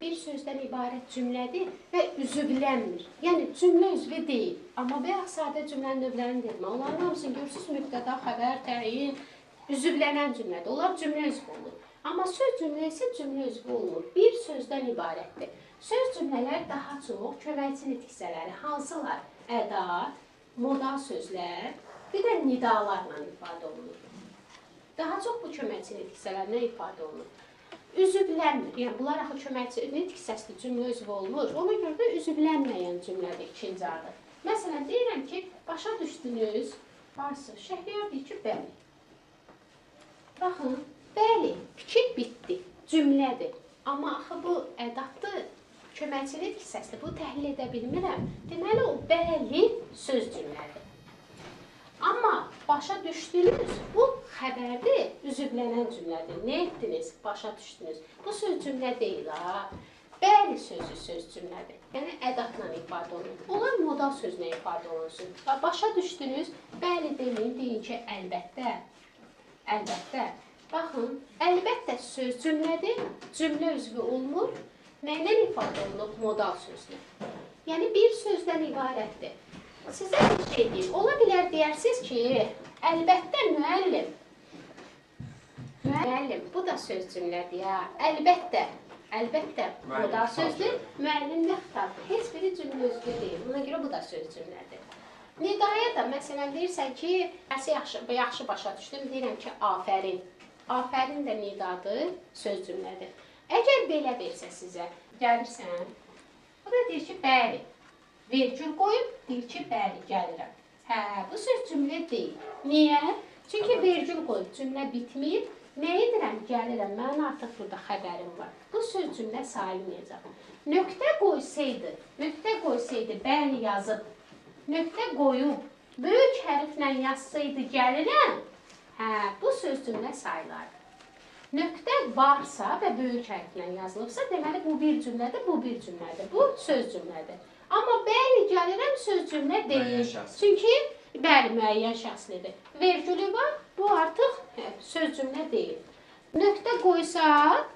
bir sözdən ibarət cümlədir və üzvlənmir. Yəni cümlə üzvü deyil. Amma bayaq sadə cümlənin növlərini dedim. Onların hamısını görürsünüz, mübtəda, xəbər, təyin, üzvlənən cümlədir. Onlar cümlə üzvü olur. Amma söz cümlə isə cümlə üzvü olmur. Bir sözdən ibarətdir. Söz cümlələr daha çox köməkçi nitq hissələri, hansılar? Ədat, modal sözlər, bir də nidalarla ifadə olunur. Daha çox bu köməkçi nitq hissələrinə ifadə olunur. Üzvlənmir. Yəni bunlar axı köməkçi nitq hissəsidir, cümlə üzvü olmur. Ona görə də üzvlənməyən cümlədir ikinci adı. Məsələn, deyirəm ki, başa düşdünüz, varsa Şəhriyar deyir ki, bəli. Baxın, bəli, fikir bitdi, cümlədir. Amma axı bu ədatdır, köməkçi nitq hissəsidir, bu təhlil edə bilmirəm. Deməli, o bəli söz cümlədir. Amma başa düşdünüz, bu xəbərdir, üzvlənən cümlədir. Nə etdiniz? Başa düşdünüz. Bu söz cümlə deyil, ha? Bəli sözü söz cümlədir. Yəni, ədatla ifadə olunur. Onlar modal sözlə ifadə olunsun. Başa düşdünüz, bəli deməyin, deyin ki, əlbəttə. Əlbəttə. Baxın, əlbəttə söz cümlədir, cümlə üzvü olmur. Nəylə ifadə olunur? Modal sözlə. Yəni, bir sözdən ibarətdir. Sizə bir şey deyim, ola bilər deyirsiniz ki, əlbəttə müəllim. Müəllim, bu da söz cümlədir ya. Əlbəttə, əlbəttə modal sözdür, müəllim nə xitabdır? Heç biri cümlə üzvü deyil, buna görə bu da söz cümlədir. Nidaya da, məsələn, deyirsən ki, yaxşı başa düşdüm, deyirəm ki, afərin. Afərin də nidadır, söz cümlədir. Əgər belə versə sizə, gəlirsən, o da deyir ki, bəli. Vergül qoyub, deyir ki, bəli, gəlirəm. Hə, bu söz cümlə deyil. Niyə? Çünki vergül qoyub, cümlə bitməyib. Nə edirəm? Gəlirəm, mənim artıq burada xəbərim var. Bu söz cümlə sayılmayacaq. Nöqtə qoysaydı, bəli yazıb, nöqtə qoyub, böyük hərflə yazsaydı, gəlirəm, hə, bu söz cümlə sayılardı. Nöqtə varsa və böyük hərflə yazılıbsa, deməli, bu bir cümlədir, bu bir cümlədir. Bu söz cümlədir. Amma bəli, gəlirəm söz cümlə deyil. Çünki, bəli, müəyyən şəxslidir. Vergülü var, bu artıq söz cümlə deyil. Nöqtə qoysa,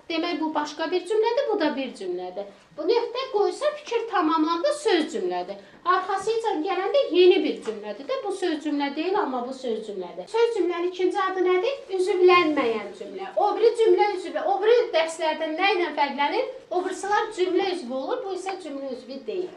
demək bu başqa bir cümlədir, bu da bir cümlədir. Bu nöqtə qoysa, fikir tamamlandı, söz cümlədir. Arxasıca gələndə yeni bir cümlədir də, bu söz cümlə deyil, amma bu söz cümlədir. Söz cümlənin ikinci adı nədir? Üzvlənməyən cümlə. O biri cümlə üzvü, o biri dərslərdən nə ilə fərqlənir? O birisilər cümlə üzvü olur, bu isə cümlə üzvü deyil.